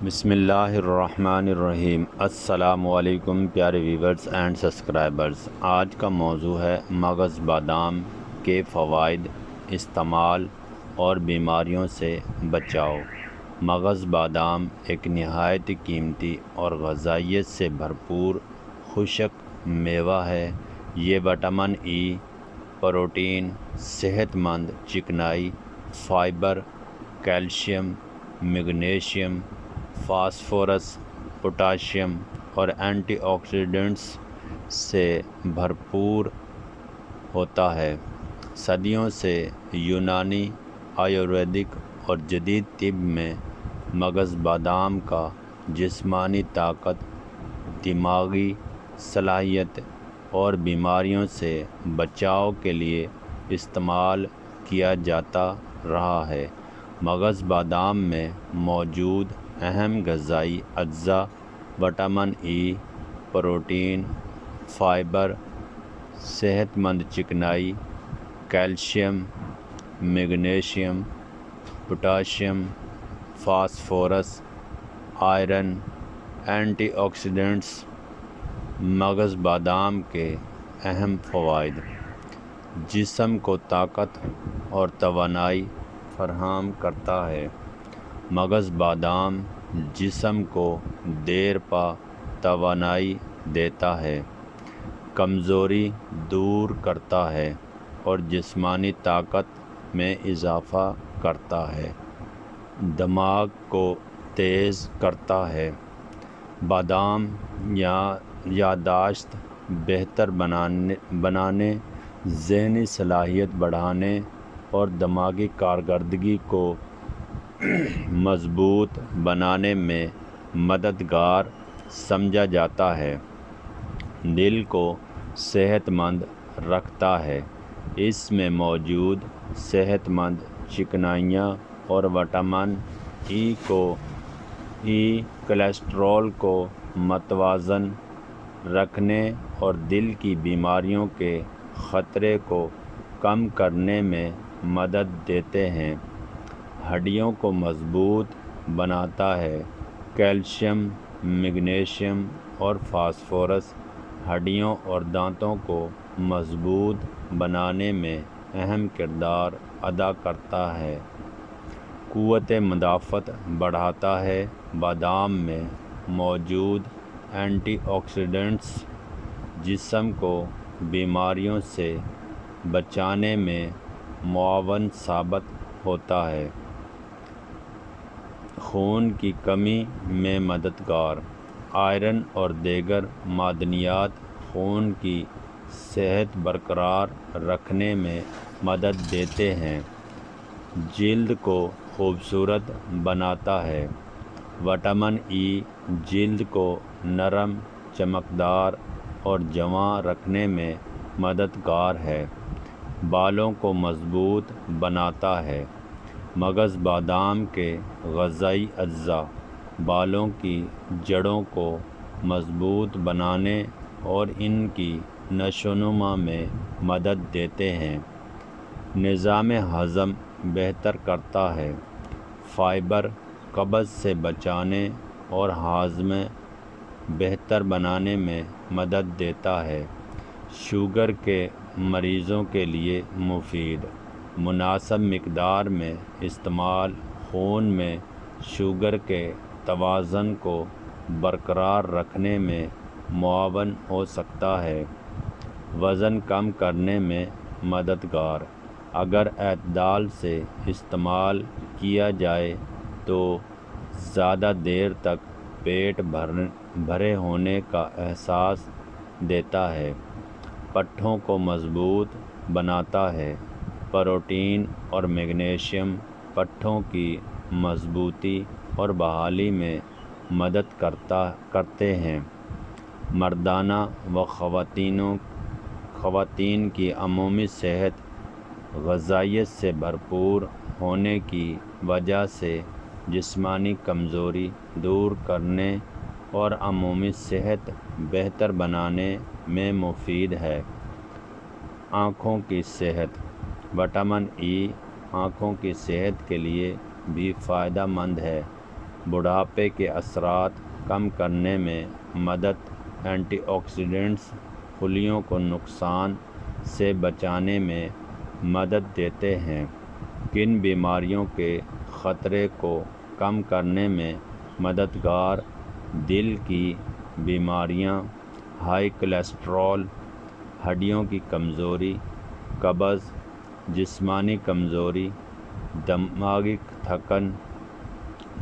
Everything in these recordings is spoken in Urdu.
بسم اللہ الرحمن الرحیم۔ السلام علیکم پیارے ویورز اینڈ سبسکرائبرز۔ آج کا موضوع ہے مغز بادام کے فوائد، استعمال اور بیماریوں سے بچاؤ۔ مغز بادام ایک نہایت قیمتی اور غذائیت سے بھرپور خشک میوہ ہے۔ یہ وٹامن ای، پروٹین، صحت مند چکنائی، fibre, calcium, magnesium, phosphorus, potassium اور اینٹی آکسیڈنٹس سے بھرپور ہوتا ہے۔ صدیوں سے یونانی، آیورویدک اور جدید طب میں مغز بادام کا جسمانی طاقت، دماغی صلاحیت اور بیماریوں سے بچاؤ کے لیے استعمال کیا جاتا رہا ہے۔ مغز بادام میں موجود اہم غذائی اجزاء وٹامن ای، پروٹین، فائبر، صحت مند چکنائی، calcium, magnesium, potassium, phosphorus, iron, anti oxidants. مغز بادام کے اہم فوائد: جسم کو طاقت اور توانائی فراہم کرتا ہے۔ مغز بادام جسم کو دیر پا توانائی دیتا ہے، کمزوری دور کرتا ہے اور جسمانی طاقت میں اضافہ کرتا ہے۔ دماغ کو تیز کرتا ہے۔ بادام یادداشت بہتر بنانے، ذہنی صلاحیت بڑھانے اور دماغی کارکردگی کو مضبوط بنانے میں مددگار سمجھا جاتا ہے۔ دل کو صحت مند رکھتا ہے۔ اس میں موجود صحت مند چکنائیاں اور وٹامن ای کولیسٹرول کو متوازن رکھنے اور دل کی بیماریوں کے خطرے کو کم کرنے میں مدد دیتے ہیں۔ ہڈیوں کو مضبوط بناتا ہے۔ کیلشیم، میگنیشیم اور فاسفورس ہڈیوں اور دانتوں کو مضبوط بنانے میں اہم کردار ادا کرتا ہے۔ قوت مدافعت بڑھاتا ہے۔ بادام میں موجود اینٹی آکسیڈنٹس جسم کو بیماریوں سے بچانے میں معاون ثابت ہوتا ہے۔ خون کی کمی میں مددگار۔ آئرن اور دیگر معدنیات خون کی صحت برقرار رکھنے میں مدد دیتے ہیں۔ جلد کو خوبصورت بناتا ہے۔ وٹامن ای جلد کو نرم، چمکدار اور جواں رکھنے میں مددگار ہے۔ بالوں کو مضبوط بناتا ہے۔ مغز بادام کے غذائی اجزاء بالوں کی جڑوں کو مضبوط بنانے اور ان کی نشو و نما میں مدد دیتے ہیں۔ نظام ہضم بہتر کرتا ہے۔ فائبر قبض سے بچانے اور ہاضمہ بہتر بنانے میں مدد دیتا ہے۔ شوگر کے مریضوں کے لیے مفید۔ مناسب مقدار میں استعمال خون میں شوگر کے توازن کو برقرار رکھنے میں معاون ہو سکتا ہے۔ وزن کم کرنے میں مددگار۔ اگر اعتدال سے استعمال کیا جائے تو زیادہ دیر تک پیٹ بھرے ہونے کا احساس دیتا ہے۔ پٹھوں کو مضبوط بناتا ہے۔ پروٹین اور میگنیشیم پٹھوں کی مضبوطی اور بحالی میں مدد کرتے ہیں۔ مردانہ و خواتین کی عمومی صحت غذائیت سے بھرپور ہونے کی وجہ سے جسمانی کمزوری دور کرنے اور عمومی صحت بہتر بنانے میں مفید ہے۔ آنکھوں کی صحت۔ وٹامن ای آنکھوں کی صحت کے لیے بھی فائدہ مند ہے۔ بڑھاپے کے اثرات کم کرنے میں مدد، اینٹی آکسیڈنٹس خلیوں کو نقصان سے بچانے میں مدد دیتے ہیں۔ کن بیماریوں کے خطرے کو کم کرنے میں مددگار؟ دل کی بیماریاں، ہائی کولیسٹرول، ہڈیوں کی کمزوری، قبض، جسمانی کمزوری، دماغی تھکن،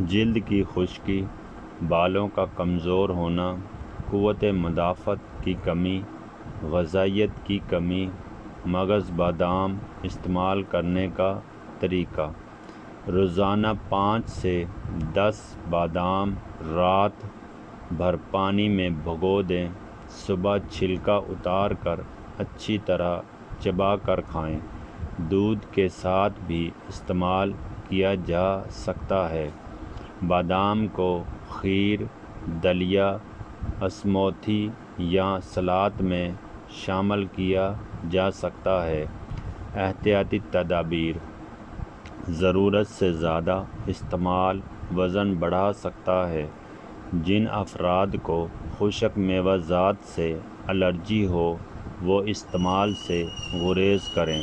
جلد کی خشکی، بالوں کا کمزور ہونا، قوت مدافعت کی کمی، غذائیت کی کمی۔ مغز بادام استعمال کرنے کا طریقہ: روزانہ 5 سے 10 بادام رات بھر پانی میں بھگو دیں، صبح چھلکا اتار کر اچھی طرح چبا کر کھائیں۔ دودھ کے ساتھ بھی استعمال کیا جا سکتا ہے۔ بادام کو کھیر، دلیہ، اسموتھی یا سلاد میں شامل کیا جا سکتا ہے۔ احتیاطی تدابیر: ضرورت سے زیادہ استعمال وزن بڑھا سکتا ہے۔ جن افراد کو خشک میوہ جات سے الرجی ہو وہ استعمال سے گریز کریں۔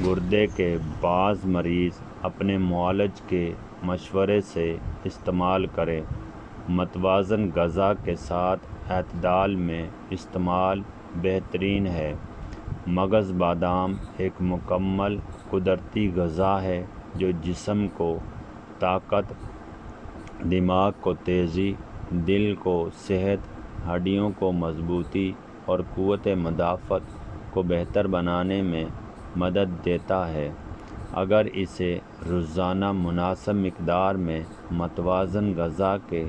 گردے کے بعض مریض اپنے معالج کے مشورے سے استعمال کریں۔ متوازن غذا کے ساتھ اعتدال میں استعمال بہترین ہے۔ مغز بادام ایک مکمل قدرتی غذا ہے جو جسم کو طاقت، دماغ کو تیزی، دل کو صحت، ہڈیوں کو مضبوطی اور قوت مدافعت کو بہتر بنانے میں مدد دیتا ہے۔ اگر اسے روزانہ مناسب مقدار میں متوازن غذا کے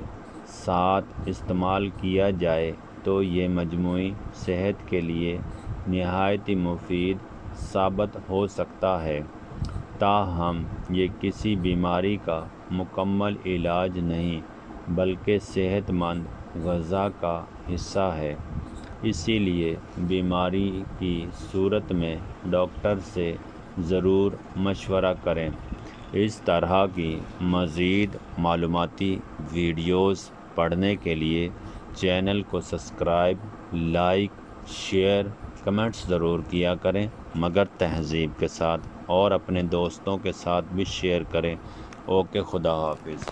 ساتھ استعمال کیا جائے تو یہ مجموعی صحت کے لیے نہایت مفید ثابت ہو سکتا ہے۔ تاہم یہ کسی بیماری کا مکمل علاج نہیں بلکہ صحت مند غذا کا حصہ ہے۔ اسی لیے بیماری کی صورت میں ڈاکٹر سے ضرور مشورہ کریں۔ اس طرح کی مزید معلوماتی ویڈیوز پڑھنے کے لیے چینل کو سبسکرائب، لائک، شیئر، کمنٹس ضرور کیا کریں مگر تہذیب کے ساتھ، اور اپنے دوستوں کے ساتھ بھی شیئر کریں۔ اوکے، خدا حافظ۔